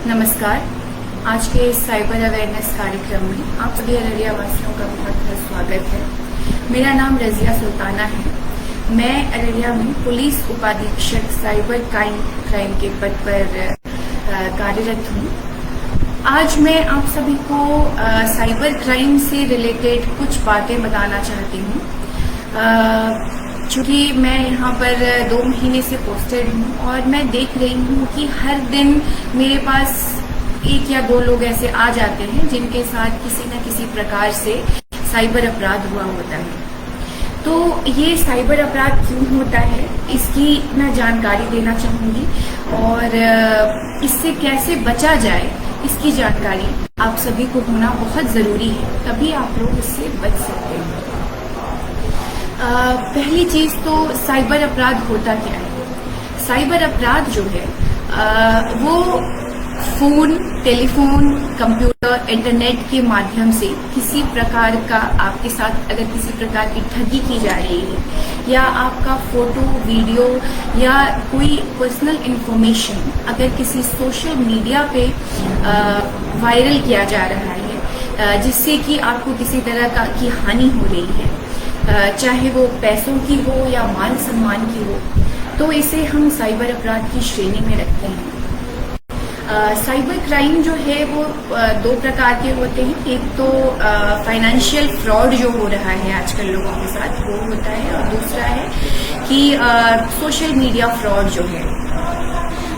नमस्कार। आज के इस साइबर अवेयरनेस कार्यक्रम में आप सभी अररिया वासियों का बहुत बहुत स्वागत है। मेरा नाम रजिया सुल्ताना है। मैं अररिया में पुलिस उपाधीक्षक साइबर क्राइम के पद पर कार्यरत हूँ। आज मैं आप सभी को साइबर क्राइम से रिलेटेड कुछ बातें बताना चाहती हूँ। चूँकि मैं यहाँ पर 2 महीने से पोस्टेड हूँ और मैं देख रही हूँ कि हर दिन मेरे पास 1 या 2 लोग ऐसे आ जाते हैं जिनके साथ किसी न किसी प्रकार से साइबर अपराध हुआ होता है। तो ये साइबर अपराध क्यों होता है, इसकी मैं जानकारी देना चाहूँगी और इससे कैसे बचा जाए इसकी जानकारी आप सभी को होना बहुत ज़रूरी है, तभी आप लोग इससे बच सकते हैं। पहली चीज तो साइबर अपराध होता क्या है। साइबर अपराध जो है वो फोन, टेलीफोन, कंप्यूटर, इंटरनेट के माध्यम से किसी प्रकार का आपके साथ अगर किसी प्रकार की ठगी की जा रही है या आपका फोटो, वीडियो या कोई पर्सनल इंफॉर्मेशन अगर किसी सोशल मीडिया पे वायरल किया जा रहा है जिससे कि आपको किसी तरह की हानि हो रही है, चाहे वो पैसों की हो या मान सम्मान की हो, तो इसे हम साइबर अपराध की श्रेणी में रखते हैं। साइबर क्राइम जो है वो 2 प्रकार के होते हैं। एक तो फाइनेंशियल फ्रॉड जो हो रहा है आजकल लोगों के साथ वो होता है, और दूसरा है कि सोशल मीडिया फ्रॉड जो है।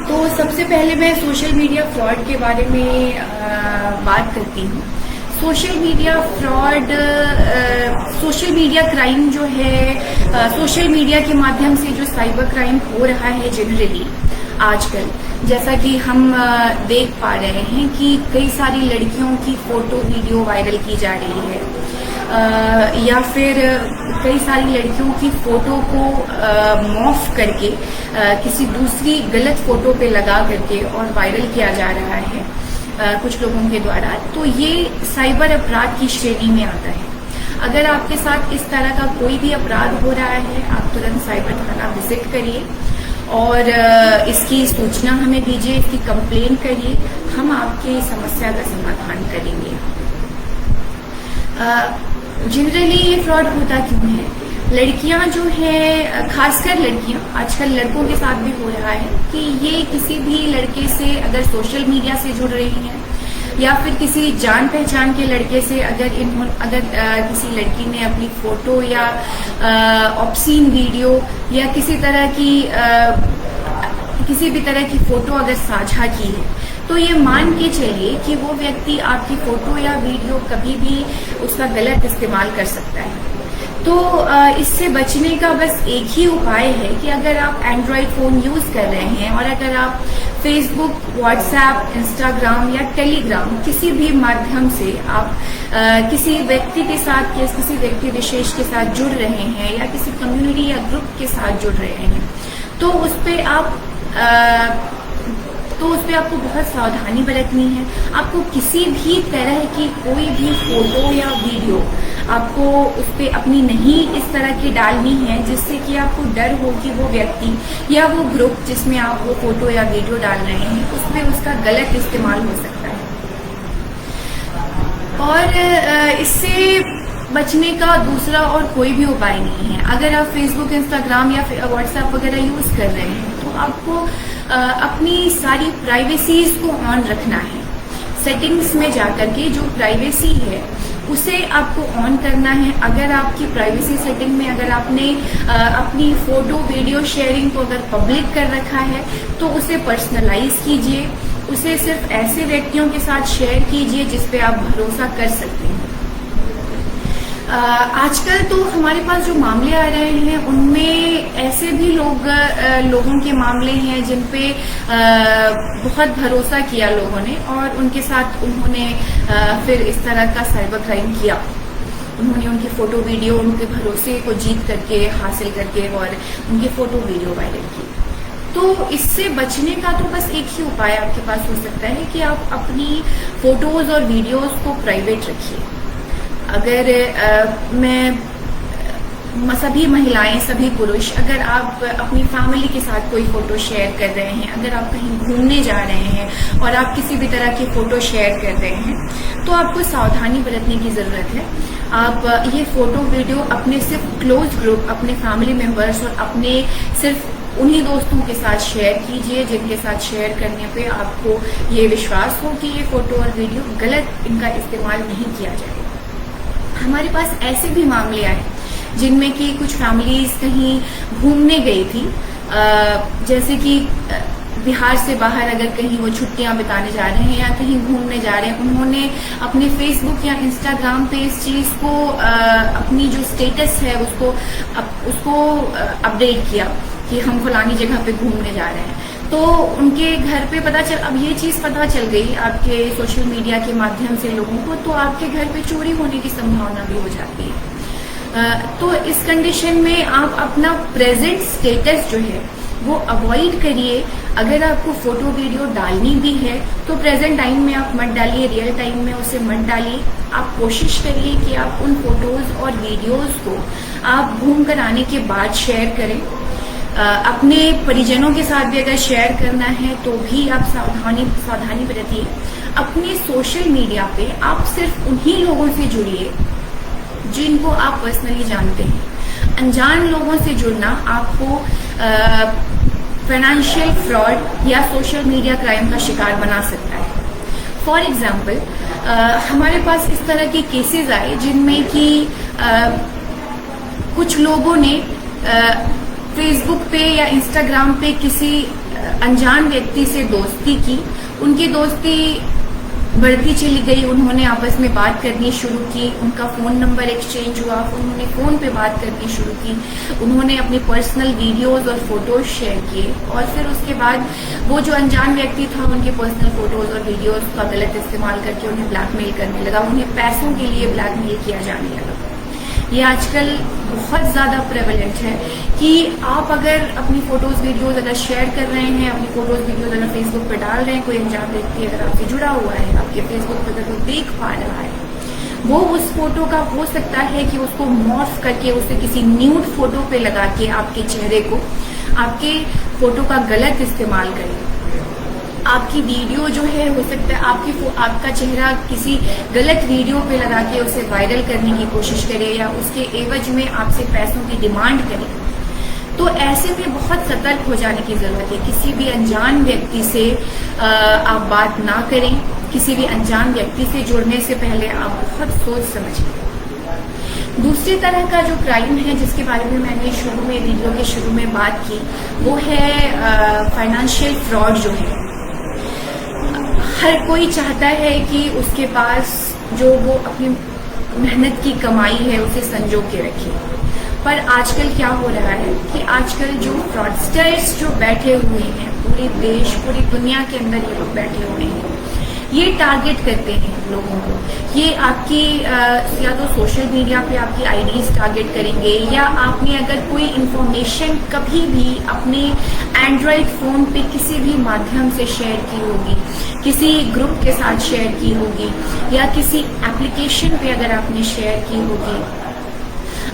तो सबसे पहले मैं सोशल मीडिया फ्रॉड के बारे में बात करती हूँ। Social media fraud, social media crime जो है, सोशल मीडिया के माध्यम से जो साइबर क्राइम हो रहा है जनरली आजकल, जैसा कि हम देख पा रहे हैं कि कई सारी लड़कियों की फोटो वीडियो वायरल की जा रही है या फिर कई सारी लड़कियों की फोटो को मॉर्फ करके किसी दूसरी गलत फोटो पे लगा करके और वायरल किया जा रहा है कुछ लोगों के द्वारा। तो ये साइबर अपराध की श्रेणी में आता है। अगर आपके साथ इस तरह का कोई भी अपराध हो रहा है, आप तुरंत साइबर थाना विजिट करिए और इसकी सूचना हमें दीजिए, इसकी कंप्लेंट करिए, हम आपकी समस्या का समाधान करेंगे। जनरली ये फ्रॉड होता क्यों है? लड़कियां जो है, खासकर लड़कियां, आजकल लड़कों के साथ भी हो रहा है कि ये किसी भी लड़के से अगर सोशल मीडिया से जुड़ रही हैं या फिर किसी जान पहचान के लड़के से अगर किसी लड़की ने अपनी फोटो या ऑब्सीन वीडियो या किसी भी तरह की फोटो अगर साझा की है, तो ये मान के चलिए कि वो व्यक्ति आपकी फोटो या वीडियो कभी भी उसका गलत इस्तेमाल कर सकता है। तो इससे बचने का बस एक ही उपाय है कि अगर आप एंड्रॉयड फोन यूज कर रहे हैं और अगर आप फेसबुक, व्हाट्सएप, इंस्टाग्राम या टेलीग्राम किसी भी माध्यम से आप किसी व्यक्ति के साथ या किसी व्यक्ति विशेष के साथ जुड़ रहे हैं या किसी कम्युनिटी या ग्रुप के साथ जुड़ रहे हैं, तो उस पे आपको बहुत सावधानी बरतनी है। आपको किसी भी तरह की कोई भी फोटो या वीडियो आपको उस पे अपनी नहीं इस तरह की डालनी है जिससे कि आपको डर हो कि वो व्यक्ति या वो ग्रुप जिसमें आप वो फोटो या वीडियो डाल रहे हैं उस पे उसका गलत इस्तेमाल हो सकता है। और इससे बचने का दूसरा और कोई भी उपाय नहीं है। अगर आप फेसबुक, इंस्टाग्राम या व्हाट्सएप वगैरह यूज कर रहे हैं तो आपको अपनी सारी प्राइवेसीज को ऑन रखना है। सेटिंग्स में जाकर के जो प्राइवेसी है उसे आपको ऑन करना है। अगर आपकी प्राइवेसी सेटिंग में अगर आपने अपनी फोटो वीडियो शेयरिंग को अगर पब्लिक कर रखा है तो उसे पर्सनलाइज कीजिए, उसे सिर्फ ऐसे व्यक्तियों के साथ शेयर कीजिए जिस पे आप भरोसा कर सकते हैं। आजकल तो हमारे पास जो मामले आ रहे हैं उनमें ऐसे भी लोगों के मामले हैं जिन पे बहुत भरोसा किया लोगों ने और उनके साथ उन्होंने फिर इस तरह का साइबर क्राइम किया। उन्होंने उनकी फोटो वीडियो उनके भरोसे को जीत करके हासिल करके और उनकी फोटो वीडियो वायरल की। तो इससे बचने का तो बस एक ही उपाय आपके पास हो सकता है कि आप अपनी फोटोज और वीडियोज को प्राइवेट रखिए। अगर मैं सभी महिलाएं, सभी पुरुष, अगर आप अपनी फैमिली के साथ कोई फोटो शेयर कर रहे हैं, अगर आप कहीं घूमने जा रहे हैं और आप किसी भी तरह की फोटो शेयर कर रहे हैं, तो आपको सावधानी बरतने की जरूरत है। आप ये फोटो वीडियो अपने सिर्फ क्लोज ग्रुप, अपने फैमिली मेंबर्स और अपने सिर्फ उन्हीं दोस्तों के साथ शेयर कीजिए जिनके साथ शेयर करने पे आपको ये विश्वास हो कि ये फोटो और वीडियो गलत इनका इस्तेमाल नहीं किया जाएगा। हमारे पास ऐसे भी मामले आए जिनमें कि कुछ फैमिलीज कहीं घूमने गई थी, जैसे कि बिहार से बाहर अगर कहीं वो छुट्टियां बिताने जा रहे हैं या कहीं घूमने जा रहे हैं, उन्होंने अपने फेसबुक या इंस्टाग्राम पे इस चीज को अपनी जो स्टेटस है उसको अपडेट किया कि हम फलानी जगह पे घूमने जा रहे हैं। तो उनके घर पे अब ये चीज पता चल गई आपके सोशल मीडिया के माध्यम से लोगों को, तो आपके घर पे चोरी होने की संभावना भी हो जाती है। तो इस कंडीशन में आप अपना प्रेजेंट स्टेटस जो है वो अवॉइड करिए। अगर आपको फोटो वीडियो डालनी भी है तो प्रेजेंट टाइम में आप मत डालिए, रियल टाइम में उसे मत डालिए। आप कोशिश करिए कि आप उन फोटोज और वीडियोज को आप घूम कर आने के बाद शेयर करें। अपने परिजनों के साथ भी अगर शेयर करना है तो भी आप सावधानी बरतिए। अपने सोशल मीडिया पे आप सिर्फ उन्हीं लोगों से जुड़िए जिनको आप पर्सनली जानते हैं। अनजान लोगों से जुड़ना आपको फाइनेंशियल फ्रॉड या सोशल मीडिया क्राइम का शिकार बना सकता है। फॉर एग्जाम्पल, हमारे पास इस तरह के केसेस आए जिनमें कि कुछ लोगों ने फेसबुक पे या इंस्टाग्राम पे किसी अनजान व्यक्ति से दोस्ती की। उनकी दोस्ती बढ़ती चली गई, उन्होंने आपस में बात करनी शुरू की, उनका फोन नंबर एक्सचेंज हुआ, उन्होंने फोन पे बात करनी शुरू की, उन्होंने अपनी पर्सनल वीडियोज और फोटोज शेयर किए और फिर उसके बाद वो जो अनजान व्यक्ति था उनके पर्सनल फोटोज और वीडियोज का गलत इस्तेमाल करके उन्हें ब्लैकमेल करने लगा, उन्हें पैसों के लिए ब्लैकमेल किया जाने लगा। ये आजकल बहुत ज्यादा प्रेवलेंट है कि आप अगर अपनी फोटोज वीडियोज अगर शेयर कर रहे हैं, अपनी फोटोज वीडियोज अगर फेसबुक पे डाल रहे हैं, कोई अनजान व्यक्ति अगर आपसे जुड़ा हुआ है, आपके फेसबुक पे अगर कोई देख पा रहा है, वो उस फोटो का हो सकता है कि उसको मॉर्फ करके उसे किसी न्यूड फोटो पे लगा के आपके चेहरे को, आपके फोटो का गलत इस्तेमाल करे। आपकी वीडियो जो है हो सकता है आपका चेहरा किसी गलत वीडियो पे लगा के उसे वायरल करने की कोशिश करे या उसके एवज में आपसे पैसों की डिमांड करे। तो ऐसे में बहुत सतर्क हो जाने की जरूरत है। किसी भी अनजान व्यक्ति से आप बात ना करें। किसी भी अनजान व्यक्ति से जुड़ने से पहले आप बहुत सोच समझें। दूसरी तरह का जो क्राइम है जिसके बारे में मैंने वीडियो के शुरू में बात की, वो है फाइनेंशियल फ्रॉड जो है। हर कोई चाहता है कि उसके पास जो वो अपनी मेहनत की कमाई है उसे संजो के रखे, पर आजकल क्या हो रहा है कि आजकल जो फ्रॉडस्टर्स जो बैठे हुए हैं पूरे देश, पूरी दुनिया के अंदर ये लोग बैठे हुए हैं, ये टारगेट करते हैं लोगों को। ये आपकी या तो सोशल मीडिया पे आपकी आईडीज टारगेट करेंगे या आपने अगर कोई इंफॉर्मेशन कभी भी अपने एंड्रॉयड फोन पे किसी भी माध्यम से शेयर की होगी, किसी ग्रुप के साथ शेयर की होगी या किसी एप्लीकेशन पे अगर आपने शेयर की होगी,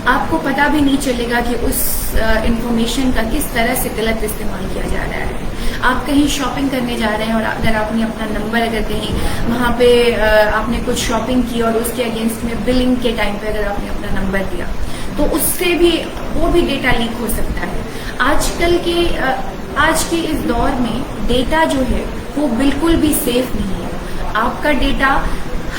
आपको पता भी नहीं चलेगा कि उस इंफॉर्मेशन का किस तरह से गलत इस्तेमाल किया जा रहा है। आप कहीं शॉपिंग करने जा रहे हैं और अगर आपने अपना नंबर अगर कहीं वहां पे आपने कुछ शॉपिंग की और उसके अगेंस्ट में बिलिंग के टाइम पे अगर आपने अपना नंबर दिया तो उससे भी वो भी डेटा लीक हो सकता है। आज के इस दौर में डेटा जो है वो बिल्कुल भी सेफ नहीं है। आपका डेटा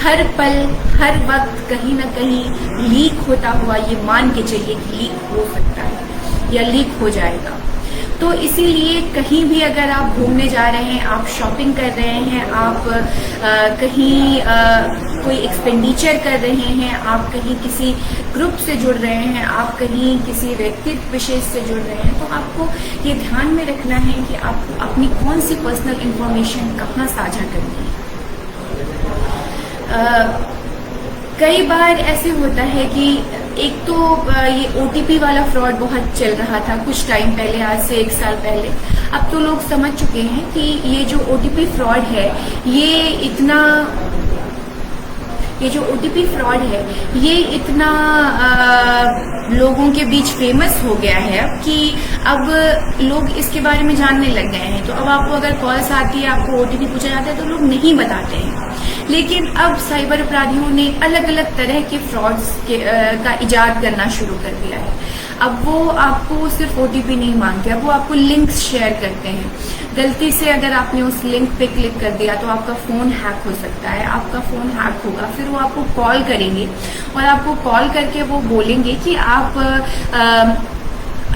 हर पल हर वक्त कहीं ना कहीं लीक होता हुआ ये मान के चलिए कि लीक हो सकता है या लीक हो जाएगा। तो इसीलिए कहीं भी अगर आप घूमने जा रहे हैं, आप शॉपिंग कर रहे हैं, आप कहीं कोई एक्सपेंडिचर कर रहे हैं, आप कहीं किसी ग्रुप से जुड़ रहे हैं, आप कहीं किसी व्यक्ति विशेष से जुड़ रहे हैं, तो आपको ये ध्यान में रखना है कि आप अपनी कौन सी पर्सनल इंफॉर्मेशन कहाँ साझा करनी है। कई बार ऐसे होता है कि एक तो ये OTP वाला फ्रॉड बहुत चल रहा था कुछ टाइम पहले, आज से 1 साल पहले। अब तो लोग समझ चुके हैं कि ये जो OTP फ्रॉड है ये ये जो OTP फ्रॉड है ये इतना लोगों के बीच फेमस हो गया है कि अब लोग इसके बारे में जानने लग गए हैं। तो अब आपको अगर कॉल्स आती है, आपको OTP पूछा जाता है तो लोग नहीं बताते हैं। लेकिन अब साइबर अपराधियों ने अलग अलग तरह के फ्रॉड्स का इजाद करना शुरू कर दिया है। अब वो आपको सिर्फ OTP नहीं मांगते, अब वो आपको लिंक्स शेयर करते हैं। गलती से अगर आपने उस लिंक पे क्लिक कर दिया तो आपका फोन हैक हो सकता है। आपका फोन हैक होगा, फिर वो आपको कॉल करेंगे और आपको कॉल करके वो बोलेंगे कि आप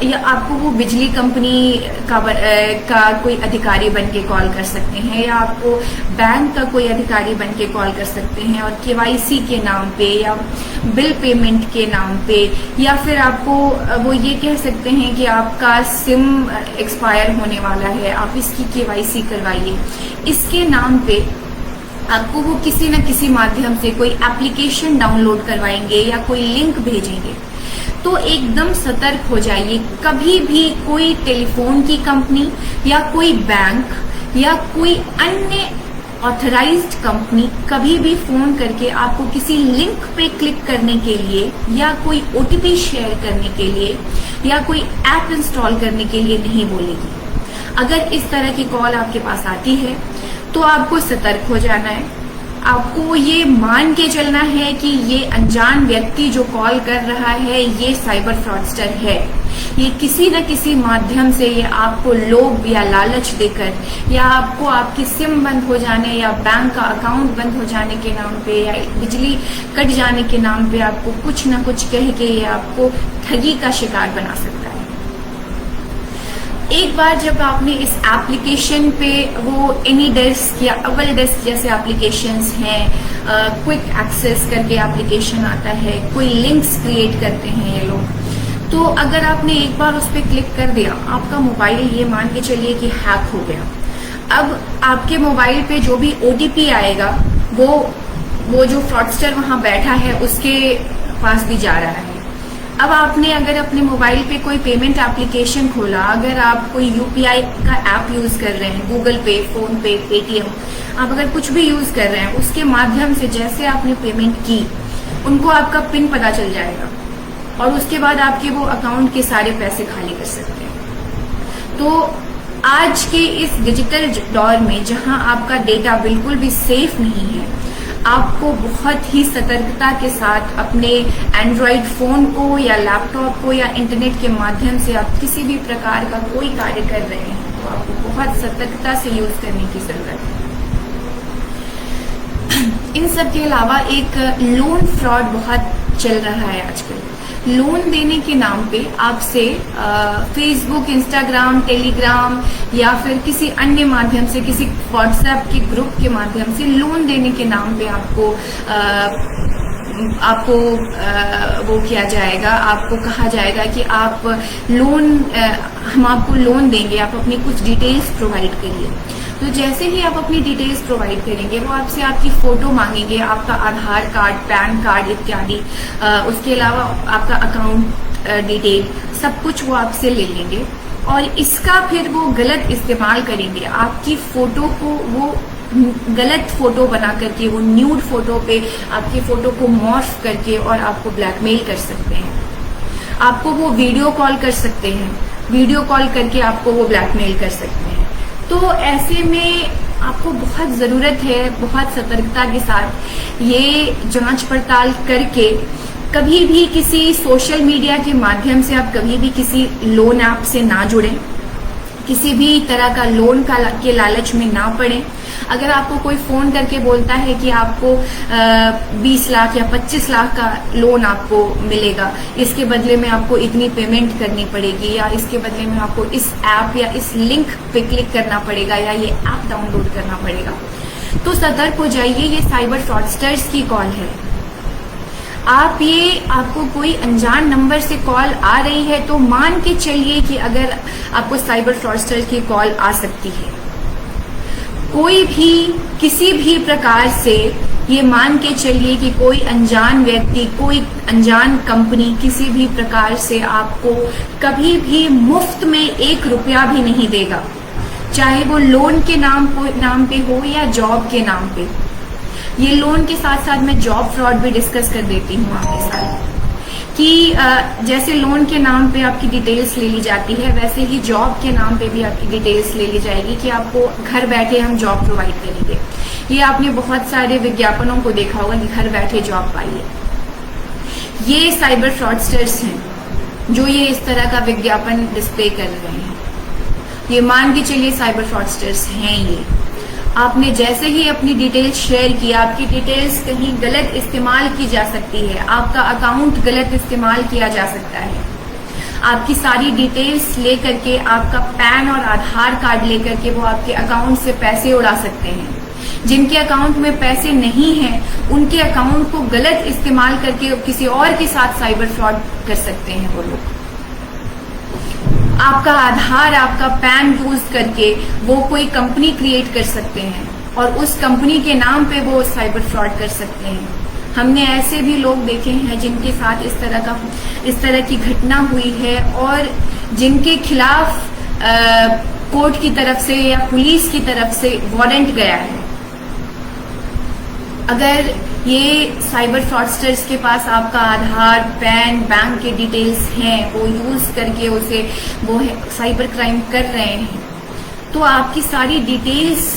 या आपको वो बिजली कंपनी का कोई अधिकारी बन के कॉल कर सकते हैं, या आपको बैंक का कोई अधिकारी बन के कॉल कर सकते हैं और KYC के नाम पे या बिल पेमेंट के नाम पे, या फिर आपको वो ये कह सकते हैं कि आपका सिम एक्सपायर होने वाला है, आप इसकी KYC करवाइए। इसके नाम पे आपको वो किसी न किसी माध्यम से कोई एप्लीकेशन डाउनलोड करवाएंगे या कोई लिंक भेजेंगे। तो एकदम सतर्क हो जाइए। कभी भी कोई टेलीफोन की कंपनी या कोई बैंक या कोई अन्य ऑथराइज्ड कंपनी कभी भी फोन करके आपको किसी लिंक पे क्लिक करने के लिए या कोई OTP शेयर करने के लिए या कोई ऐप इंस्टॉल करने के लिए नहीं बोलेगी। अगर इस तरह की कॉल आपके पास आती है तो आपको सतर्क हो जाना है। आपको ये मान के चलना है कि ये अनजान व्यक्ति जो कॉल कर रहा है ये साइबर फ्रॉडस्टर है। ये किसी न किसी माध्यम से ये आपको लोभ या लालच देकर, या आपको आपकी सिम बंद हो जाने या बैंक का अकाउंट बंद हो जाने के नाम पे या बिजली कट जाने के नाम पे आपको कुछ न कुछ कह के ये आपको ठगी का शिकार बना सकता है। एक बार जब आपने इस एप्लीकेशन पे वो एनीडेस्क या अवेलडेस्क जैसे एप्लीकेशंस हैं, क्विक एक्सेस करके एप्लीकेशन आता है, कोई लिंक्स क्रिएट करते हैं ये लोग, तो अगर आपने एक बार उस पर क्लिक कर दिया, आपका मोबाइल ये मान के चलिए कि हैक हो गया। अब आपके मोबाइल पे जो भी OTP आएगा वो जो फ्रॉडस्टर वहां बैठा है उसके पास भी जा रहा है। अब आपने अगर अपने मोबाइल पे कोई पेमेंट एप्लीकेशन खोला, अगर आप कोई UPI का ऐप यूज कर रहे हैं, गूगल पे, फोन पे, पेटीएम, आप अगर कुछ भी यूज कर रहे हैं, उसके माध्यम से जैसे आपने पेमेंट की उनको आपका पिन पता चल जाएगा और उसके बाद आपके वो अकाउंट के सारे पैसे खाली कर सकते हैं। तो आज के इस डिजिटल दौर में जहां आपका डेटा बिल्कुल भी सेफ नहीं है, आपको बहुत ही सतर्कता के साथ अपने एंड्रॉइड फोन को या लैपटॉप को या इंटरनेट के माध्यम से आप किसी भी प्रकार का कोई कार्य कर रहे हैं तो आपको बहुत सतर्कता से यूज करने की जरूरत है। इन सब के अलावा एक लोन फ्रॉड बहुत चल रहा है आजकल। लोन देने के नाम पे आपसे फेसबुक, इंस्टाग्राम, टेलीग्राम या फिर किसी अन्य माध्यम से, किसी व्हाट्सएप के ग्रुप के माध्यम से लोन देने के नाम पे आपको वो किया जाएगा, आपको कहा जाएगा कि आप हम आपको लोन देंगे, आप अपनी कुछ डिटेल्स प्रोवाइड करिए। तो जैसे ही आप अपनी डिटेल्स प्रोवाइड करेंगे वो आपसे आपकी फोटो मांगेंगे, आपका आधार कार्ड, पैन कार्ड इत्यादि, उसके अलावा आपका अकाउंट डिटेल, सब कुछ वो आपसे ले लेंगे और इसका फिर वो गलत इस्तेमाल करेंगे। आपकी फोटो को वो गलत फोटो बना करके, वो न्यूड फोटो पे आपकी फोटो को मॉर्फ करके और आपको ब्लैकमेल कर सकते हैं। आपको वो वीडियो कॉल कर सकते हैं, वीडियो कॉल करके आपको वो ब्लैकमेल कर सकते हैं। तो ऐसे में आपको बहुत जरूरत है बहुत सतर्कता के साथ ये जांच पड़ताल करके कभी भी किसी सोशल मीडिया के माध्यम से आप कभी भी किसी लोन ऐप से ना जुड़ें, किसी भी तरह का लोन के लालच में ना पड़े। अगर आपको कोई फोन करके बोलता है कि आपको 20 लाख या 25 लाख का लोन आपको मिलेगा, इसके बदले में आपको इतनी पेमेंट करनी पड़ेगी या इसके बदले में आपको इस ऐप या इस लिंक पे क्लिक करना पड़ेगा या ये ऐप डाउनलोड करना पड़ेगा, तो सतर्क हो जाइए। ये साइबर फ्रॉडस्टर्स की कॉल है। आपको कोई अनजान नंबर से कॉल आ रही है तो मान के चलिए कि अगर आपको साइबर फ्रॉडस्टर की कॉल आ सकती है, कोई भी किसी भी प्रकार से ये मान के चलिए कि कोई अनजान व्यक्ति, कोई अनजान कंपनी किसी भी प्रकार से आपको कभी भी मुफ्त में 1 रुपया भी नहीं देगा, चाहे वो लोन के नाम पे हो या जॉब के नाम पे। ये लोन के साथ साथ मैं जॉब फ्रॉड भी डिस्कस कर देती हूँ आपके साथ कि जैसे लोन के नाम पे आपकी डिटेल्स ले ली जाती है, वैसे ही जॉब के नाम पे भी आपकी डिटेल्स ले ली जाएगी कि आपको घर बैठे हम जॉब प्रोवाइड करेंगे। ये आपने बहुत सारे विज्ञापनों को देखा होगा कि घर बैठे जॉब पाइए। ये साइबर फ्रॉडस्टर्स हैं जो ये इस तरह का विज्ञापन डिस्प्ले कर रहे हैं। ये मान के चलिए साइबर फ्रॉडस्टर्स हैं ये। आपने जैसे ही अपनी डिटेल्स शेयर किया, आपकी डिटेल्स कहीं गलत इस्तेमाल की जा सकती है, आपका अकाउंट गलत इस्तेमाल किया जा सकता है। आपकी सारी डिटेल्स लेकर के, आपका पैन और आधार कार्ड लेकर के वो आपके अकाउंट से पैसे उड़ा सकते हैं। जिनके अकाउंट में पैसे नहीं हैं, उनके अकाउंट को गलत इस्तेमाल करके किसी और के साथ साइबर फ्रॉड कर सकते हैं वो लोग। आपका आधार, आपका पैन यूज करके वो कोई कंपनी क्रिएट कर सकते हैं और उस कंपनी के नाम पे वो साइबर फ्रॉड कर सकते हैं। हमने ऐसे भी लोग देखे हैं जिनके साथ इस तरह की घटना हुई है और जिनके खिलाफ कोर्ट की तरफ से या पुलिस की तरफ से वारंट गया है। अगर ये साइबर फ्रॉडस्टर्स के पास आपका आधार, पैन, बैंक के डिटेल्स हैं, वो यूज करके वो साइबर क्राइम कर रहे हैं, तो आपकी सारी डिटेल्स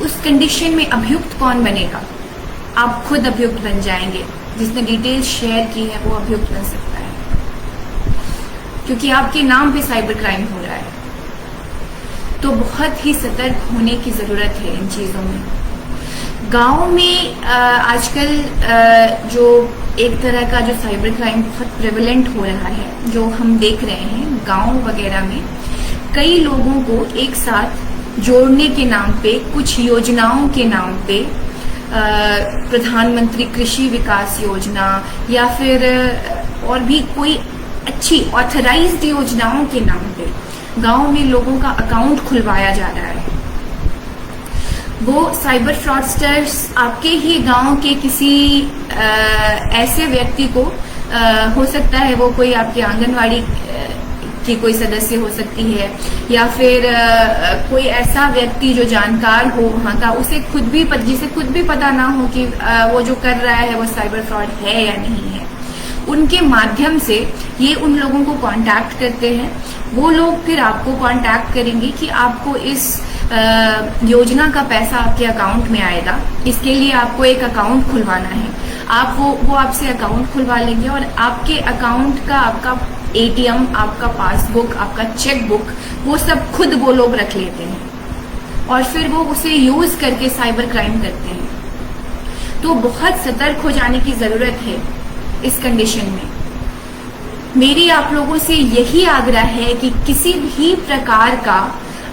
उस कंडीशन में अभियुक्त कौन बनेगा? आप खुद अभियुक्त बन जाएंगे। जिसने डिटेल्स शेयर की है वो अभियुक्त बन सकता है, क्योंकि आपके नाम पे साइबर क्राइम हो रहा है। तो बहुत ही सतर्क होने की जरूरत है इन चीजों में। गांव में आजकल जो एक तरह का जो साइबर क्राइम बहुत प्रेवलेंट हो रहा है, जो हम देख रहे हैं गांव वगैरह में, कई लोगों को एक साथ जोड़ने के नाम पे, कुछ योजनाओं के नाम पे, प्रधानमंत्री कृषि विकास योजना या फिर और भी कोई अच्छी ऑथराइज्ड योजनाओं के नाम पे गांव में लोगों का अकाउंट खुलवाया जा रहा है। वो साइबर फ्रॉडस्टर्स आपके ही गांव के किसी ऐसे व्यक्ति को, हो सकता है वो कोई आपके आंगनवाड़ी की कोई सदस्य हो सकती है या फिर कोई ऐसा व्यक्ति जो जानकार हो वहां का, जिसे खुद भी पता ना हो कि वो जो कर रहा है वो साइबर फ्रॉड है या नहीं है। उनके माध्यम से ये उन लोगों को कांटेक्ट करते हैं। वो लोग फिर आपको कांटेक्ट करेंगे कि आपको इस योजना का पैसा आपके अकाउंट में आएगा, इसके लिए आपको एक अकाउंट खुलवाना है। आप वो आपसे अकाउंट खुलवा लेंगे और आपके अकाउंट का, आपका एटीएम, आपका पासबुक, आपका चेकबुक, वो सब खुद वो लोग रख लेते हैं और फिर वो उसे यूज करके साइबर क्राइम करते हैं। तो बहुत सतर्क हो जाने की जरूरत है इस कंडीशन में। मेरी आप लोगों से यही आग्रह है कि किसी भी प्रकार का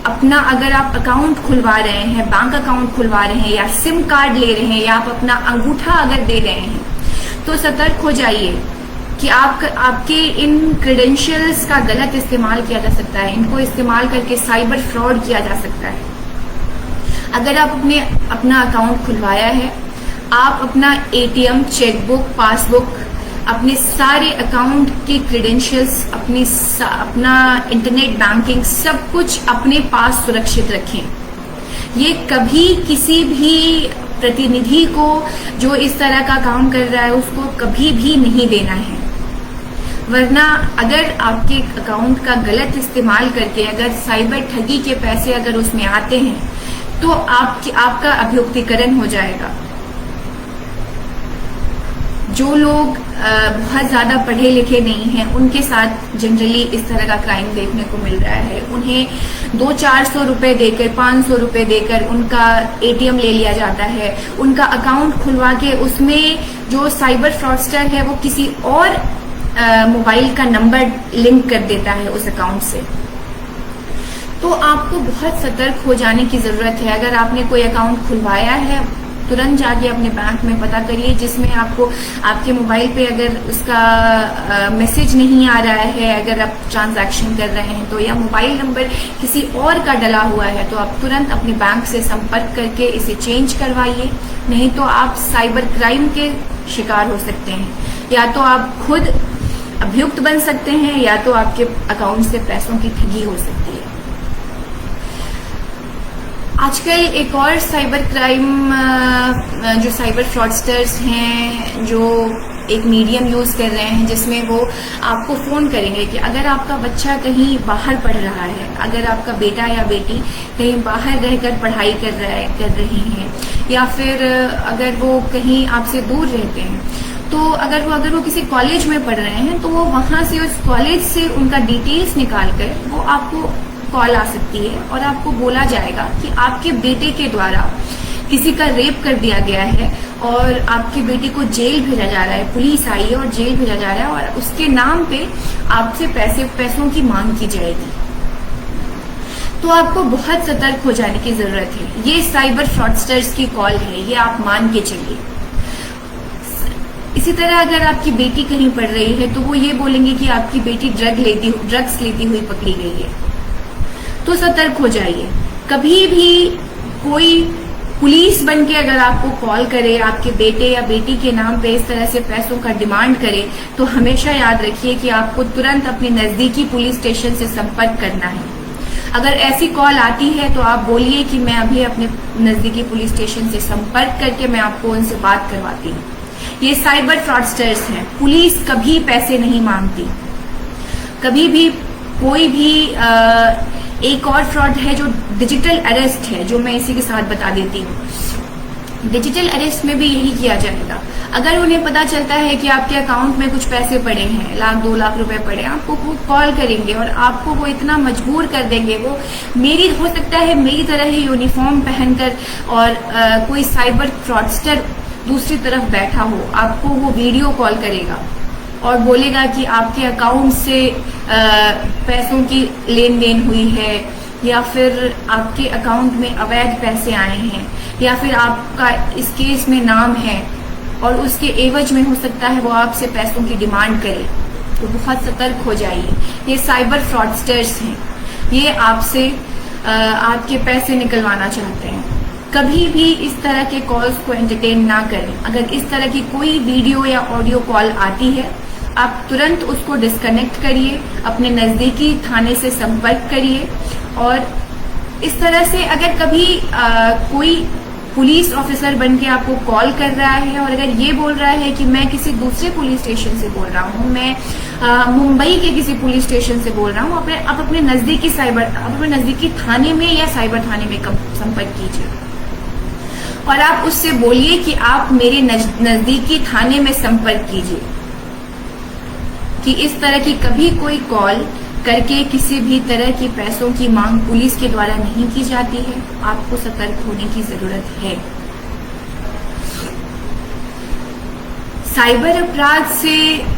अपना, अगर आप अकाउंट खुलवा रहे हैं, बैंक अकाउंट खुलवा रहे हैं या सिम कार्ड ले रहे हैं या आप अपना अंगूठा अगर दे रहे हैं, तो सतर्क हो जाइए कि आपके इन क्रेडेंशियल्स का गलत इस्तेमाल किया जा सकता है। इनको इस्तेमाल करके साइबर फ्रॉड किया जा सकता है। अगर आप अपना अकाउंट खुलवाया है, आप अपना एटीएम, चेकबुक, पासबुक, अपने सारे अकाउंट के क्रेडेंशियल्स, अपना इंटरनेट बैंकिंग, सब कुछ अपने पास सुरक्षित रखें। ये कभी किसी भी प्रतिनिधि को जो इस तरह का काम कर रहा है उसको कभी भी नहीं देना है। वरना अगर आपके अकाउंट का गलत इस्तेमाल करके अगर साइबर ठगी के पैसे अगर उसमें आते हैं तो आपका अभियुक्तीकरण हो जाएगा। जो लोग बहुत ज्यादा पढ़े लिखे नहीं हैं, उनके साथ जनरली इस तरह का क्राइम देखने को मिल रहा है। उन्हें 200-400 रुपए देकर, 500 रुपए देकर उनका एटीएम ले लिया जाता है। उनका अकाउंट खुलवा के उसमें जो साइबर फ्रॉडस्टर है वो किसी और मोबाइल का नंबर लिंक कर देता है उस अकाउंट से। तो आपको बहुत सतर्क हो जाने की जरूरत है। अगर आपने कोई अकाउंट खुलवाया है, तुरंत जाके अपने बैंक में पता करिए, जिसमें आपको आपके मोबाइल पे अगर उसका मैसेज नहीं आ रहा है, अगर आप ट्रांजैक्शन कर रहे हैं तो, या मोबाइल नंबर किसी और का डला हुआ है, तो आप तुरंत अपने बैंक से संपर्क करके इसे चेंज करवाइए। नहीं तो आप साइबर क्राइम के शिकार हो सकते हैं। या तो आप खुद अभियुक्त बन सकते हैं या तो आपके अकाउंट से पैसों की ठगी हो सकती है। आजकल एक और साइबर क्राइम जो साइबर फ्रॉडस्टर्स हैं जो एक मीडियम यूज कर रहे हैं, जिसमें वो आपको फोन करेंगे कि अगर आपका बच्चा कहीं बाहर पढ़ रहा है, अगर आपका बेटा या बेटी कहीं बाहर रहकर पढ़ाई कर रहे हैं, या फिर अगर वो कहीं आपसे दूर रहते हैं, तो अगर वो किसी कॉलेज में पढ़ रहे हैं, तो वो वहां से उस कॉलेज से उनका डिटेल्स निकाल कर वो आपको कॉल आ सकती है और आपको बोला जाएगा कि आपके बेटे के द्वारा किसी का रेप कर दिया गया है और आपके बेटे को जेल भेजा जा रहा है, पुलिस आई है और जेल भेजा जा रहा है और उसके नाम पे आपसे पैसों की मांग की जाएगी। तो आपको बहुत सतर्क हो जाने की जरूरत है। ये साइबर फ्रॉडस्टर्स की कॉल है, ये आप मान के चलिए। इसी तरह अगर आपकी बेटी कहीं पढ़ रही है तो वो ये बोलेंगे कि आपकी बेटी ड्रग्स लेती हुई पकड़ी गई है, तो सतर्क हो जाइए। कभी भी कोई पुलिस बन के अगर आपको कॉल करे, आपके बेटे या बेटी के नाम पे इस तरह से पैसों का डिमांड करे, तो हमेशा याद रखिए कि आपको तुरंत अपने नजदीकी पुलिस स्टेशन से संपर्क करना है। अगर ऐसी कॉल आती है तो आप बोलिए कि मैं अभी अपने नजदीकी पुलिस स्टेशन से संपर्क करके मैं आपको उनसे बात करवाती हूँ। ये साइबर फ्रॉडस्टर्स हैं। पुलिस कभी पैसे नहीं मांगती, कभी भी। कोई भी एक और फ्रॉड है जो डिजिटल अरेस्ट है, जो मैं इसी के साथ बता देती हूँ। डिजिटल अरेस्ट में भी यही किया जाएगा। अगर उन्हें पता चलता है कि आपके अकाउंट में कुछ पैसे पड़े हैं, 1-2 लाख रुपए पड़े, आपको वो कॉल करेंगे और आपको वो इतना मजबूर कर देंगे। वो हो सकता है मेरी तरह ही यूनिफॉर्म पहनकर और कोई साइबर फ्रॉडस्टर दूसरी तरफ बैठा हो, आपको वो वीडियो कॉल करेगा और बोलेगा कि आपके अकाउंट से पैसों की लेन देन हुई है, या फिर आपके अकाउंट में अवैध पैसे आए हैं, या फिर आपका इस केस में नाम है और उसके एवज में हो सकता है वो आपसे पैसों की डिमांड करे। तो बहुत सतर्क हो जाइए। ये साइबर फ्रॉडस्टर्स हैं, ये आपसे आपके पैसे निकलवाना चाहते हैं। कभी भी इस तरह के कॉल्स को एंटरटेन ना करें। अगर इस तरह की कोई वीडियो या ऑडियो कॉल आती है, आप तुरंत उसको डिस्कनेक्ट करिए, अपने नजदीकी थाने से संपर्क करिए। और इस तरह से अगर कभी कोई पुलिस ऑफिसर बन के आपको कॉल कर रहा है और अगर ये बोल रहा है कि मैं किसी दूसरे पुलिस स्टेशन से बोल रहा हूँ, मैं मुंबई के किसी पुलिस स्टेशन से बोल रहा हूँ, आप अपने नजदीकी थाने में या साइबर थाने में संपर्क कीजिए और आप उससे बोलिए कि आप मेरे नजदीकी थाने में संपर्क कीजिए, कि इस तरह की कभी कोई कॉल करके किसी भी तरह की पैसों की मांग पुलिस के द्वारा नहीं की जाती है। आपको सतर्क होने की जरूरत है। साइबर अपराध से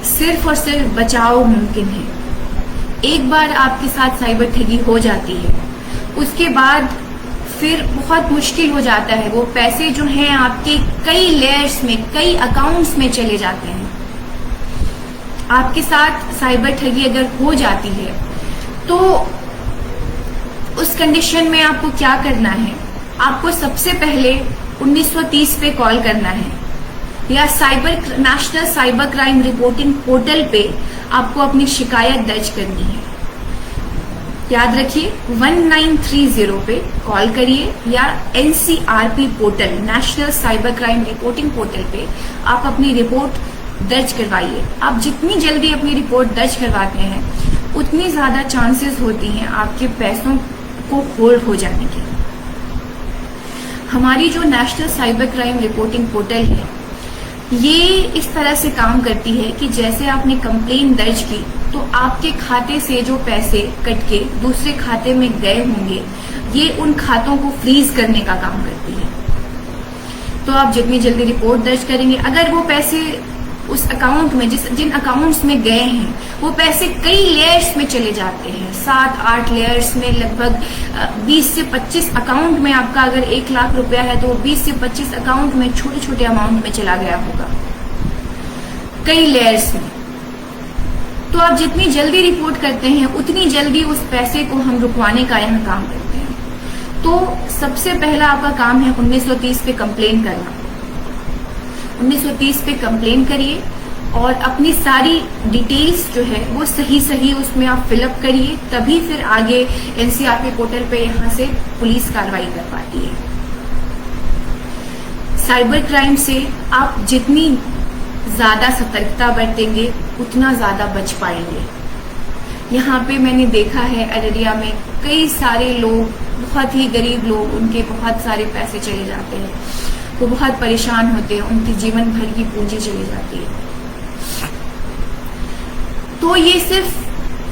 सिर्फ और सिर्फ बचाव मुमकिन है। एक बार आपके साथ साइबर ठगी हो जाती है, उसके बाद फिर बहुत मुश्किल हो जाता है। वो पैसे जो हैं आपके कई लेयर्स में, कई अकाउंट्स में चले जाते हैं। आपके साथ साइबर ठगी अगर हो जाती है तो उस कंडीशन में आपको क्या करना है? आपको सबसे पहले 1930 पे कॉल करना है या national cyber crime reporting portal पे आपको अपनी शिकायत दर्ज करनी है। याद रखिए 1930 पे कॉल करिए या NCRP portal, national cyber crime reporting portal पे आप अपनी रिपोर्ट दर्ज करवाइए। आप जितनी जल्दी अपनी रिपोर्ट दर्ज करवाते हैं उतनी ज्यादा चांसेस होती हैं आपके पैसों को होल्ड हो जाने की। हमारी जो national cyber crime reporting portal है, ये इस तरह से काम करती है कि जैसे आपने कंप्लेन दर्ज की तो आपके खाते से जो पैसे कट के दूसरे खाते में गए होंगे, ये उन खातों को फ्रीज करने का काम करती है। तो आप जितनी जल्दी रिपोर्ट दर्ज करेंगे, अगर वो पैसे उस अकाउंट में जिन अकाउंट्स में गए हैं वो पैसे कई लेयर्स में चले जाते हैं, 7-8 लेयर्स में, लगभग 20 से 25 अकाउंट में आपका अगर 1 लाख रुपया है तो 20 से 25 अकाउंट में छोटे छोटे अमाउंट में चला गया होगा, कई लेयर्स में। तो आप जितनी जल्दी रिपोर्ट करते हैं उतनी जल्दी उस पैसे को हम रुकवाने का यहाँ काम करते हैं। तो सबसे पहला आपका काम है 1930 पे कंप्लेन करना। 1930 पे कंप्लेन करिए और अपनी सारी डिटेल्स जो है वो सही उसमें आप फिलअप करिए, तभी फिर आगे एनसीआरपी पोर्टल पे यहाँ से पुलिस कार्रवाई कर पाती है। साइबर क्राइम से आप जितनी ज्यादा सतर्कता बरतेंगे उतना ज्यादा बच पाएंगे। यहाँ पे मैंने देखा है अररिया में कई सारे लोग, बहुत ही गरीब लोग, उनके बहुत सारे पैसे चले जाते हैं, वो बहुत परेशान होते हैं, उनकी जीवन भर की पूंजी चली जाती है। तो ये सिर्फ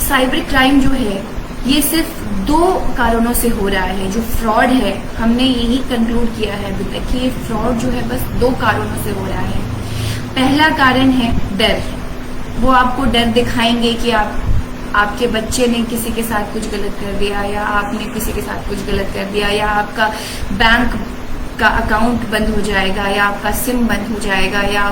साइबर क्राइम जो है ये सिर्फ 2 कारणों से हो रहा है। जो फ्रॉड है, हमने यही कंक्लूड किया है अभी तक कि ये फ्रॉड जो है बस 2 कारणों से हो रहा है। पहला कारण है डर। वो आपको डर दिखाएंगे कि आपके बच्चे ने किसी के साथ कुछ गलत कर दिया, या आपने किसी के साथ कुछ गलत कर दिया, या आपका बैंक का अकाउंट बंद हो जाएगा, या आपका सिम बंद हो जाएगा, या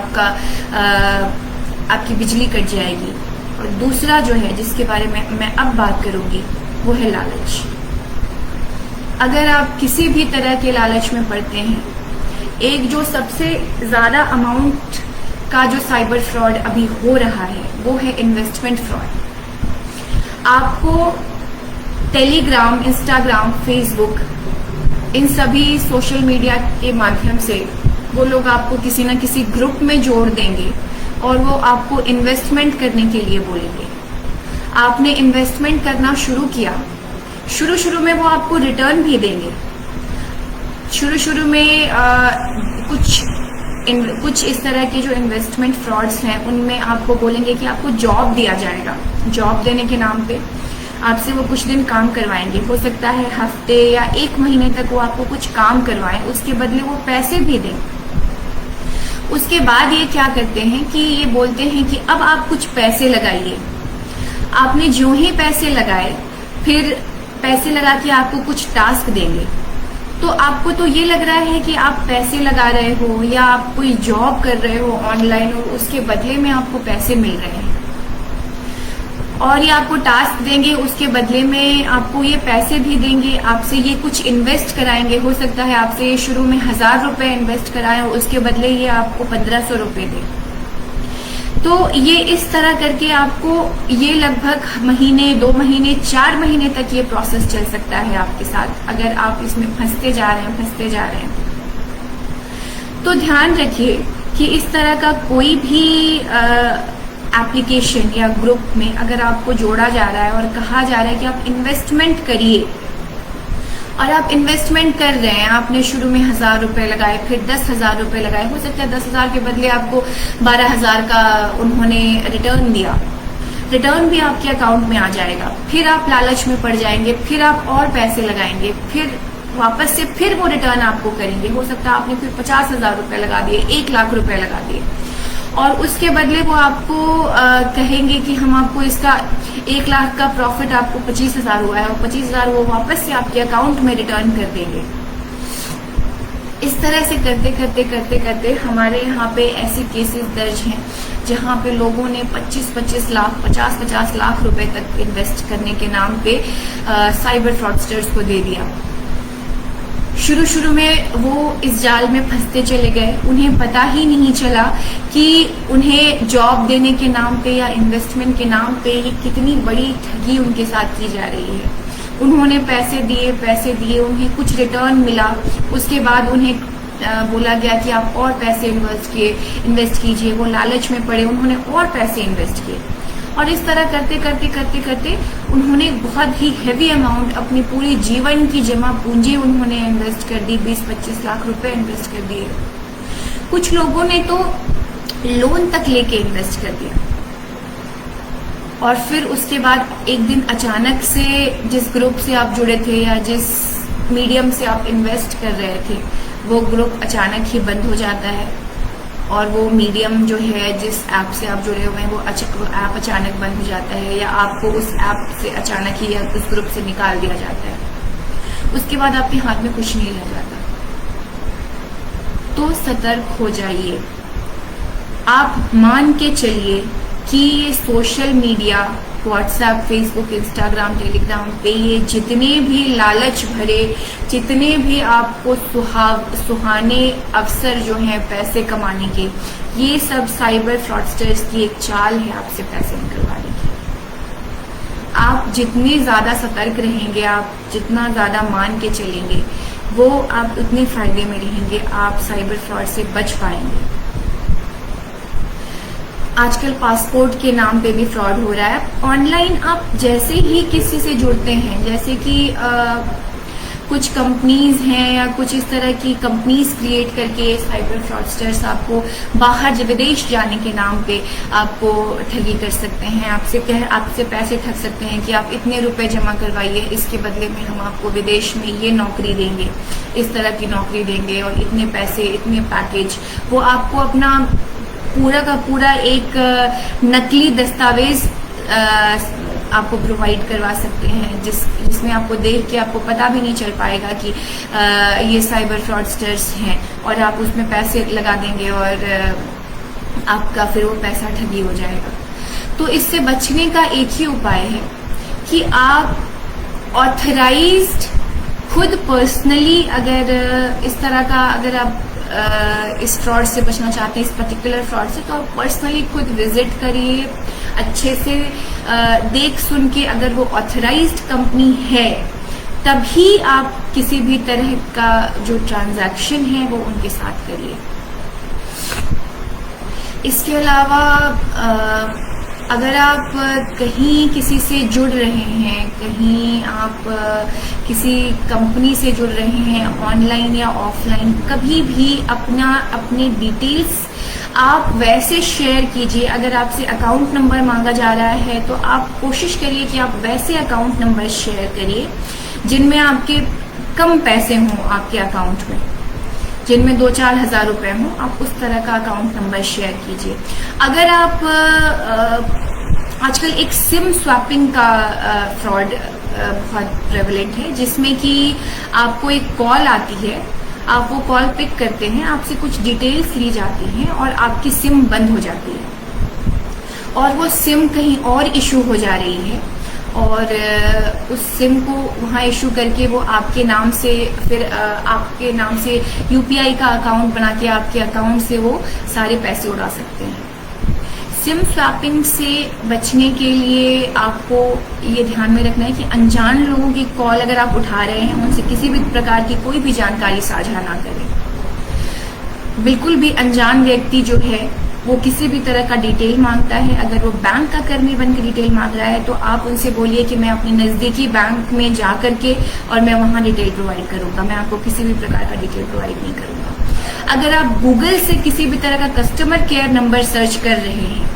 आपकी बिजली कट जाएगी। और दूसरा जो है जिसके बारे में मैं अब बात करूंगी वो है लालच। अगर आप किसी भी तरह के लालच में पड़ते हैं, एक जो सबसे ज्यादा अमाउंट का जो साइबर फ्रॉड अभी हो रहा है वो है इन्वेस्टमेंट फ्रॉड। आपको टेलीग्राम, इंस्टाग्राम, फेसबुक, इन सभी सोशल मीडिया के माध्यम से वो लोग आपको किसी न किसी ग्रुप में जोड़ देंगे और वो आपको इन्वेस्टमेंट करने के लिए बोलेंगे। आपने इन्वेस्टमेंट करना शुरू किया, शुरू में वो आपको रिटर्न भी देंगे। शुरू में कुछ इस तरह के जो इन्वेस्टमेंट फ्रॉड्स हैं उनमें आपको बोलेंगे कि आपको जॉब दिया जाएगा। जॉब देने के नाम पे आपसे वो कुछ दिन काम करवाएंगे, हो सकता है हफ्ते या 1 महीने तक वो आपको कुछ काम करवाएं, उसके बदले वो पैसे भी दें। उसके बाद ये क्या करते हैं कि ये बोलते हैं कि अब आप कुछ पैसे लगाइए। आपने जो ही पैसे लगाए, फिर पैसे लगा के आपको कुछ टास्क देंगे। तो आपको तो ये लग रहा है कि आप पैसे लगा रहे हो या आप कोई जॉब कर रहे हो ऑनलाइन, और उसके बदले में आपको पैसे मिल रहे हैं, और ये आपको टास्क देंगे, उसके बदले में आपको ये पैसे भी देंगे, आपसे ये कुछ इन्वेस्ट कराएंगे। हो सकता है आपसे शुरू में 1000 रुपए इन्वेस्ट कराएं और उसके बदले ये आपको 1500 रुपए दें। तो ये इस तरह करके आपको ये लगभग महीने, 2 महीने, 4 महीने तक ये प्रोसेस चल सकता है आपके साथ, अगर आप इसमें फंसते जा रहे हैं। तो ध्यान रखिए कि इस तरह का कोई भी एप्लीकेशन या ग्रुप में अगर आपको जोड़ा जा रहा है और कहा जा रहा है कि आप इन्वेस्टमेंट करिए, और आप इन्वेस्टमेंट कर रहे हैं, आपने शुरू में 1000 रुपए लगाए, फिर 10,000 रुपए लगाए, हो सकता है 10,000 के बदले आपको 12,000 का उन्होंने रिटर्न दिया, रिटर्न भी आपके अकाउंट में आ जाएगा। फिर आप लालच में पड़ जाएंगे, फिर आप और पैसे लगाएंगे, फिर वापस से फिर वो रिटर्न आपको करेंगे। हो सकता है आपने फिर 50,000 रुपए लगा दिए, 1 लाख रुपए लगा दिए, और उसके बदले वो आपको कहेंगे कि हम आपको इसका 1 लाख का प्रॉफिट आपको 25,000 हुआ है, और 25,000 वो वापस से आपके अकाउंट में रिटर्न कर देंगे। इस तरह से करते हमारे यहाँ पे ऐसे केसेस दर्ज हैं जहाँ पे लोगों ने 25-25 लाख, 50-50 लाख रुपए तक इन्वेस्ट करने के नाम पे साइबर फ्रॉडस्टर्स को दे दिया। शुरू में वो इस जाल में फंसते चले गए, उन्हें पता ही नहीं चला कि उन्हें जॉब देने के नाम पे या इन्वेस्टमेंट के नाम पे ये कितनी बड़ी ठगी उनके साथ की जा रही है। उन्होंने पैसे दिए, उन्हें कुछ रिटर्न मिला, उसके बाद उन्हें बोला गया कि आप और पैसे इन्वेस्ट कीजिए। वो लालच में पड़े, उन्होंने और पैसे इन्वेस्ट किए, और इस तरह करते उन्होंने बहुत ही हेवी अमाउंट, अपनी पूरी जीवन की जमा पूंजी उन्होंने इन्वेस्ट कर दी, 20-25 लाख रुपए इन्वेस्ट कर दिए। कुछ लोगों ने तो लोन तक लेके इन्वेस्ट कर दिया, और फिर उसके बाद एक दिन अचानक से जिस ग्रुप से आप जुड़े थे या जिस मीडियम से आप इन्वेस्ट कर रहे थे, वो ग्रुप अचानक ही बंद हो जाता है, और वो मीडियम जो है जिस ऐप से आप जुड़े हुए हैं वो ऐप अचानक बंद हो जाता है, या आपको उस ऐप से अचानक ही या उस ग्रुप से निकाल दिया जाता है। उसके बाद आपके हाथ में कुछ नहीं रह जाता। तो सतर्क हो जाइए। आप मान के चलिए कि ये social media WhatsApp, Facebook, Instagram, Telegram पे ये जितने भी लालच भरे, जितने भी आपको सुहाने अवसर जो हैं पैसे कमाने के, ये सब साइबर फ्रॉडस्टर्स की एक चाल है आपसे पैसे निकलवाने की। आप जितने ज्यादा सतर्क रहेंगे, आप जितना ज्यादा मान के चलेंगे, वो आप उतने फायदे में रहेंगे, आप साइबर फ्रॉड से बच पाएंगे। आजकल पासपोर्ट के नाम पे भी फ्रॉड हो रहा है। ऑनलाइन आप जैसे ही किसी से जुड़ते हैं, जैसे कि कुछ कंपनीज हैं या कुछ इस तरह की कंपनीज क्रिएट करके साइबर फ्रॉडस्टर्स आपको बाहर विदेश जाने के नाम पे आपको ठगी कर सकते हैं। आपसे पैसे ठग सकते हैं कि आप इतने रुपए जमा करवाइए, इसके बदले में हम आपको विदेश में ये नौकरी देंगे, इस तरह की नौकरी देंगे और इतने पैसे, इतने पैकेज। वो आपको अपना पूरा का पूरा एक नकली दस्तावेज आपको प्रोवाइड करवा सकते हैं, जिसमें आपको देख के आपको पता भी नहीं चल पाएगा कि ये साइबर फ्रॉडस्टर्स हैं, और आप उसमें पैसे लगा देंगे और आपका फिर वो पैसा ठगी हो जाएगा। तो इससे बचने का एक ही उपाय है कि आप ऑथराइज्ड खुद पर्सनली, अगर इस तरह का अगर आप इस फ्रॉड से बचना चाहते हैं, इस पर्टिकुलर फ्रॉड से, तो आप पर्सनली खुद विजिट करिए, अच्छे से देख सुन के, अगर वो ऑथराइज्ड कंपनी है तभी आप किसी भी तरह का जो ट्रांजैक्शन है वो उनके साथ करिए। इसके अलावा अगर आप कहीं किसी से जुड़ रहे हैं, कहीं आप किसी कंपनी से जुड़ रहे हैं ऑनलाइन या ऑफलाइन, कभी भी अपने डिटेल्स आप वैसे शेयर कीजिए। अगर आपसे अकाउंट नंबर मांगा जा रहा है तो आप कोशिश करिए कि आप वैसे अकाउंट नंबर शेयर करिए जिनमें आपके कम पैसे हों, आपके अकाउंट में जिनमें 2-4 हज़ार रुपए हों, आप उस तरह का अकाउंट नंबर शेयर कीजिए। अगर आप आजकल एक सिम स्वैपिंग का फ्रॉड बहुत प्रेवलेंट है, जिसमें कि आपको एक कॉल आती है, आप वो कॉल पिक करते हैं, आपसे कुछ डिटेल्स ली जाती हैं और आपकी सिम बंद हो जाती है और वो सिम कहीं और इशू हो जा रही है, और उस सिम को वहाँ इशू करके वो आपके नाम से, फिर आपके नाम से यूपीआई का अकाउंट बना के आपके अकाउंट से वो सारे पैसे उड़ा सकते हैं। सिम स्वैपिंग से बचने के लिए आपको ये ध्यान में रखना है कि अनजान लोगों की कॉल अगर आप उठा रहे हैं, उनसे किसी भी प्रकार की कोई भी जानकारी साझा ना करें। बिल्कुल भी अनजान व्यक्ति जो है वो किसी भी तरह का डिटेल मांगता है, अगर वो बैंक का कर्मी बनकर डिटेल मांग रहा है तो आप उनसे बोलिए कि मैं अपने नजदीकी बैंक में जा करके और मैं वहां डिटेल प्रोवाइड करूंगा, मैं आपको किसी भी प्रकार का डिटेल प्रोवाइड नहीं करूंगा। अगर आप गूगल से किसी भी तरह का कस्टमर केयर नंबर सर्च कर रहे हैं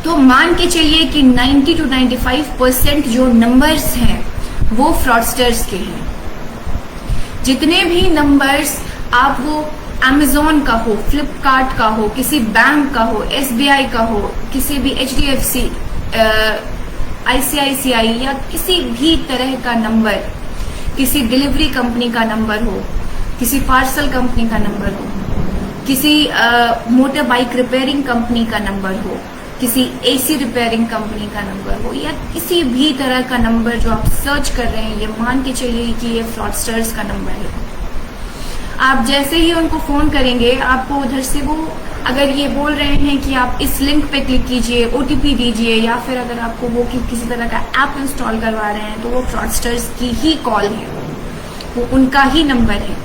तो मान के चलिए कि 90 to 95% जो नंबर्स हैं वो फ्रॉडस्टर्स के हैं। जितने भी नंबर्स आप वो Amazon का हो, फ्लिपकार्ट का हो, किसी बैंक का हो, SBI का हो, किसी भी HDFC, ICICI या किसी भी तरह का नंबर, किसी डिलीवरी कंपनी का नंबर हो, किसी पार्सल कंपनी का नंबर हो, किसी मोटर बाइक रिपेयरिंग कंपनी का नंबर हो, किसी AC रिपेयरिंग कंपनी का नंबर हो, या किसी भी तरह का नंबर जो आप सर्च कर रहे हैं, ये मान के चलिए कि ये फ्रॉडस्टर्स का नंबर है। आप जैसे ही उनको फोन करेंगे, आपको उधर से वो अगर ये बोल रहे हैं कि आप इस लिंक पे क्लिक कीजिए, OTP दीजिए, या फिर अगर आपको वो किसी तरह का ऐप इंस्टॉल करवा रहे हैं तो वो फ्रॉडस्टर्स की ही कॉल है, वो उनका ही नंबर है।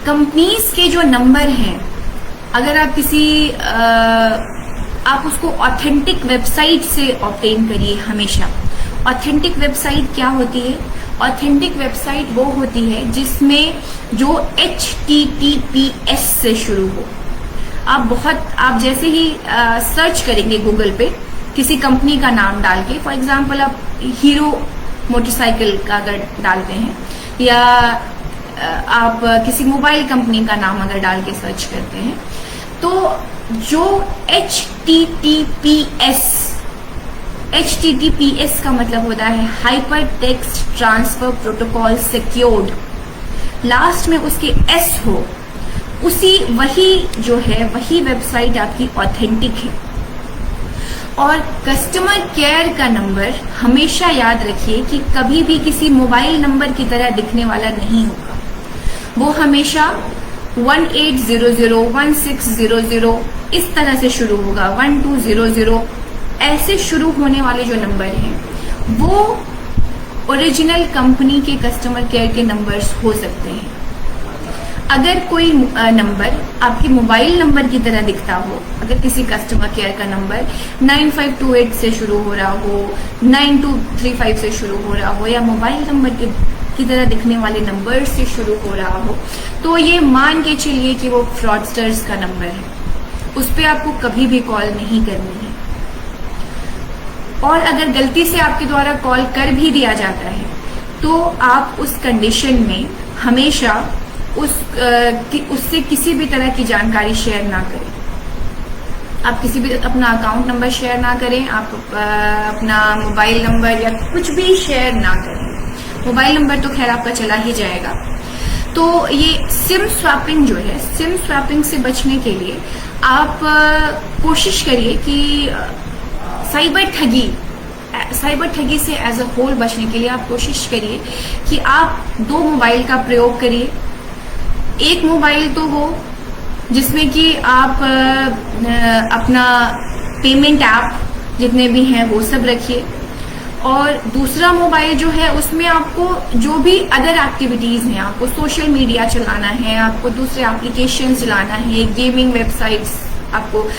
कंपनीज के जो नंबर हैं, अगर आप आप उसको ऑथेंटिक वेबसाइट से ऑब्टेन करिए हमेशा। ऑथेंटिक वेबसाइट क्या होती है? ऑथेंटिक वेबसाइट वो होती है जिसमें जो HTTPS से शुरू हो। आप जैसे ही सर्च करेंगे गूगल पे किसी कंपनी का नाम डाल के, फॉर एग्जांपल आप हीरो मोटरसाइकिल का अगर डालते हैं, या आप किसी मोबाइल कंपनी का नाम अगर डाल के सर्च करते हैं, तो जो HTTPS का मतलब होता है hyper text transfer protocol secured, last में उसके S हो, वही जो है वही वेबसाइट आपकी ऑथेंटिक है। और कस्टमर केयर का नंबर हमेशा याद रखिए कि कभी भी किसी मोबाइल नंबर की तरह दिखने वाला नहीं होगा। वो हमेशा 18001600 इस तरह से शुरू होगा, 1200 ऐसे शुरू होने वाले जो नंबर हैं वो ओरिजिनल कंपनी के कस्टमर केयर के नंबर्स हो सकते हैं। अगर कोई नंबर आपके मोबाइल नंबर की तरह दिखता हो, अगर किसी कस्टमर केयर का नंबर 9528 से शुरू हो रहा हो, 9235 से शुरू हो रहा हो, या मोबाइल नंबर की तरह दिखने वाले नंबर से शुरू हो रहा हो, तो ये मान के चलिए कि वो फ्रॉडस्टर्स का नंबर है। उस पर आपको कभी भी कॉल नहीं करनी है। और अगर गलती से आपके द्वारा कॉल कर भी दिया जाता है तो आप उस कंडीशन में हमेशा उससे किसी भी तरह की जानकारी शेयर ना करें। आप किसी भी अपना अकाउंट नंबर शेयर ना करें, आप अपना मोबाइल नंबर या कुछ भी शेयर ना करें। मोबाइल नंबर तो खैर आपका चला ही जाएगा। तो ये सिम स्वैपिंग जो है, सिम स्वैपिंग से बचने के लिए आप कोशिश करिए कि साइबर ठगी से एज अ होल बचने के लिए आप कोशिश करिए कि आप 2 मोबाइल का प्रयोग करिए। एक मोबाइल तो हो जिसमें कि आप अपना पेमेंट ऐप जितने भी हैं वो सब रखिए, और दूसरा मोबाइल जो है उसमें आपको जो भी अदर एक्टिविटीज हैं, आपको सोशल मीडिया चलाना है, आपको दूसरे एप्लीकेशन चलाना है, गेमिंग वेबसाइट्स आपको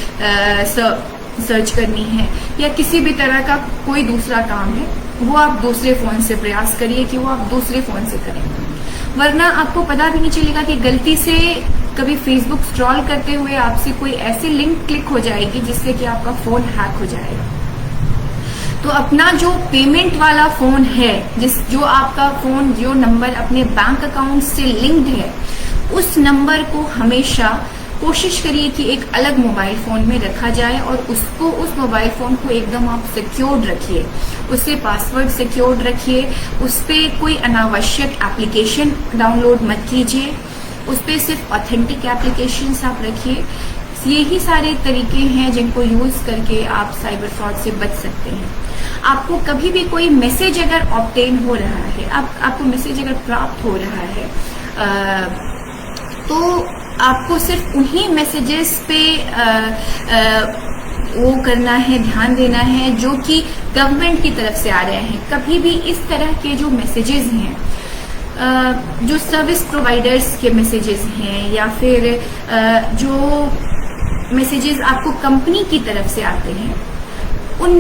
सर्च करनी है, या किसी भी तरह का कोई दूसरा काम है, वो आप दूसरे फोन से प्रयास करिए कि वो आप दूसरे फोन से करें। वरना आपको पता भी नहीं चलेगा कि गलती से कभी फेसबुक स्क्रॉल करते हुए आपसे कोई ऐसी लिंक क्लिक हो जाएगी जिससे कि आपका फोन हैक हो जाएगा। तो अपना जो पेमेंट वाला फोन है, जो आपका फोन जो नंबर अपने बैंक अकाउंट से लिंक्ड है, उस नंबर को हमेशा कोशिश करिए कि एक अलग मोबाइल फोन में रखा जाए, और उस मोबाइल फोन को एकदम आप सिक्योर्ड रखिए, उससे पासवर्ड सिक्योर्ड रखिए, उस पर कोई अनावश्यक एप्लीकेशन डाउनलोड मत कीजिए, उस पर सिर्फ ऑथेंटिक एप्लीकेशंस आप रखिए। यही सारे तरीके हैं जिनको यूज करके आप साइबर फ्रॉड से बच सकते हैं। आपको कभी भी कोई मैसेज अगर ऑब्टेन हो रहा है, आपको मैसेज अगर प्राप्त हो रहा है, तो आपको सिर्फ उन्हीं मैसेजेस पे वो करना है, ध्यान देना है जो कि गवर्नमेंट की तरफ से आ रहे हैं। कभी भी इस तरह के जो मैसेजेस हैं, जो सर्विस प्रोवाइडर्स के मैसेजेस हैं, या फिर जो मैसेजेस आपको कंपनी की तरफ से आते हैं, उन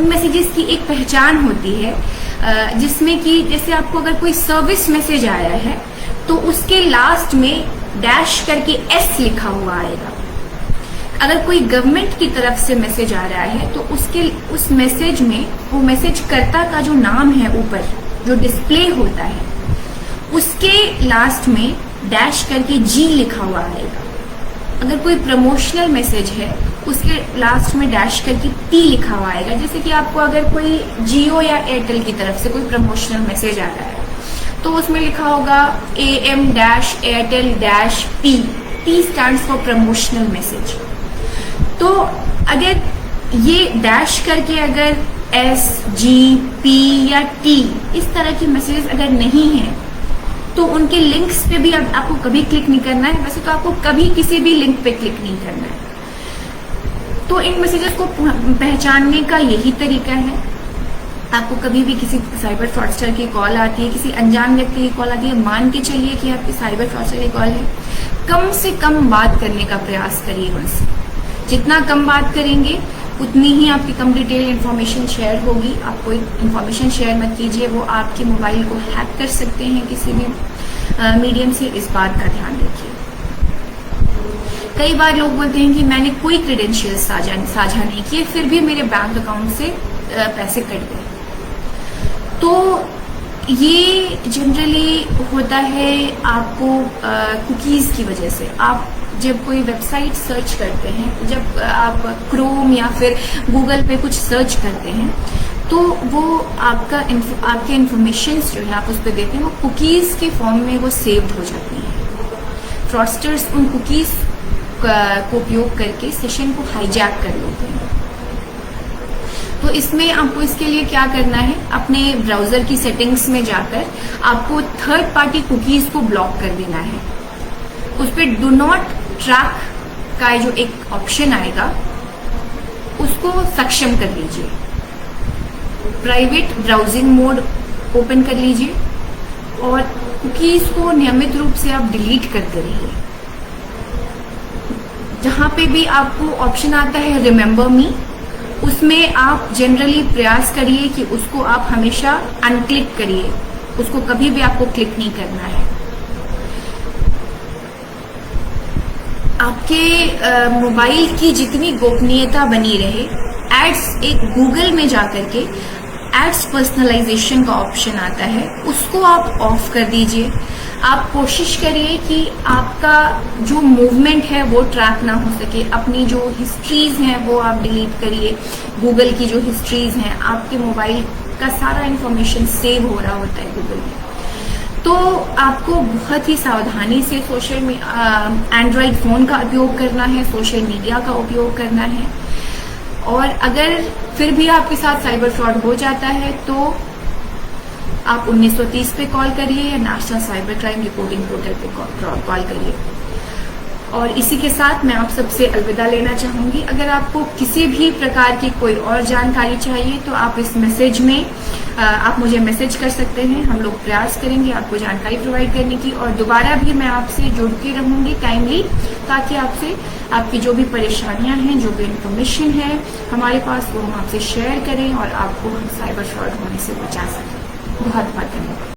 मैसेजेस की एक पहचान होती है, जिसमें कि जैसे आपको अगर कोई सर्विस मैसेज आया है तो उसके लास्ट में डैश करके एस लिखा हुआ आएगा। अगर कोई गवर्नमेंट की तरफ से मैसेज आ रहा है तो उस मैसेज में वो मैसेज कर्ता का जो नाम है ऊपर जो डिस्प्ले होता है, उसके लास्ट में डैश करके जी लिखा हुआ आएगा। अगर कोई प्रमोशनल मैसेज है उसके लास्ट में डैश करके टी लिखा हुआ आएगा। जैसे कि आपको अगर कोई जियो या एयरटेल की तरफ से कोई प्रमोशनल मैसेज आ रहा है तो उसमें लिखा होगा AM-Airtel-P। T stands for promotional message. तो अगर ये डैश करके अगर S, G, P या T इस तरह की मैसेजेस अगर नहीं है तो उनके लिंक्स पे भी आपको कभी क्लिक नहीं करना है। वैसे तो आपको कभी किसी भी लिंक पे क्लिक नहीं करना है। तो इन मैसेजेस को पहचानने का यही तरीका है। आपको कभी भी किसी साइबर फ्रॉडस्टर की कॉल आती है, किसी अनजान व्यक्ति की कॉल आती है, मान के चलिए कि आपकी साइबर फ्रॉडस्टर की कॉल है, कम से कम बात करने का प्रयास करिए उनसे। जितना कम बात करेंगे उतनी ही आपकी कम डिटेल इन्फॉर्मेशन शेयर होगी। आप कोई इन्फॉर्मेशन शेयर मत कीजिए, वो आपके मोबाइल को हैक कर सकते हैं किसी भी मीडियम से। इस बात का ध्यान रखिए। कई बार लोग बोलते हैं कि मैंने कोई क्रेडेंशियल्स साझा नहीं किए, फिर भी मेरे बैंक अकाउंट से पैसे कट गए। तो ये जनरली होता है आपको कुकीज़ की वजह से। आप जब कोई वेबसाइट सर्च करते हैं, जब आप क्रोम या फिर गूगल पे कुछ सर्च करते हैं, तो वो आपके इन्फॉर्मेशंस जो है आप उस पर देते हैं, वो कुकीज़ के फॉर्म में वो सेव्ड हो जाती हैं। फ्रॉडस्टर्स उन कुकीज़ को उपयोग करके सेशन को हाईजैक कर लेते हैं। तो इसमें आपको इसके लिए क्या करना है, अपने ब्राउजर की सेटिंग्स में जाकर आपको थर्ड पार्टी कुकीज को ब्लॉक कर देना है। उस पर डू नॉट ट्रैक का जो एक ऑप्शन आएगा उसको सक्षम कर लीजिए। प्राइवेट ब्राउजिंग मोड ओपन कर लीजिए और कुकीज को नियमित रूप से आप डिलीट करते रहिए। जहां पे भी आपको ऑप्शन आता है रिमेंबर मी, उसमें आप जनरली प्रयास करिए कि उसको आप हमेशा अनक्लिक करिए, उसको कभी भी आपको क्लिक नहीं करना है। आपके मोबाइल की जितनी गोपनीयता बनी रहे, एड्स एक गूगल में जाकर के एड्स पर्सनलाइजेशन का ऑप्शन आता है, उसको आप ऑफ कर दीजिए। आप कोशिश करिए कि आपका जो मूवमेंट है वो ट्रैक ना हो सके। अपनी जो हिस्ट्रीज हैं वो आप डिलीट करिए। गूगल की जो हिस्ट्रीज हैं, आपके मोबाइल का सारा इंफॉर्मेशन सेव हो रहा होता है गूगल में। तो आपको बहुत ही सावधानी से एंड्रॉइड फोन का उपयोग करना है, सोशल मीडिया का उपयोग करना है। और अगर फिर भी आपके साथ साइबर फ्रॉड हो जाता है तो आप 1930 पे कॉल करिए या national cyber crime reporting portal पे कॉल करिए। और इसी के साथ मैं आप सबसे अलविदा लेना चाहूंगी। अगर आपको किसी भी प्रकार की कोई और जानकारी चाहिए तो आप इस मैसेज में आप मुझे मैसेज कर सकते हैं। हम लोग प्रयास करेंगे आपको जानकारी प्रोवाइड करने की, और दोबारा भी मैं आपसे जुड़ती रहूंगी टाइमली, ताकि आपसे आपकी जो भी परेशानियां हैं, जो भी इंफॉर्मेशन है हमारे पास, वो हम आपसे शेयर करें और आपको हम साइबर फ्रॉड होने से बचा सकें। बहुत बहुत धन्यवाद।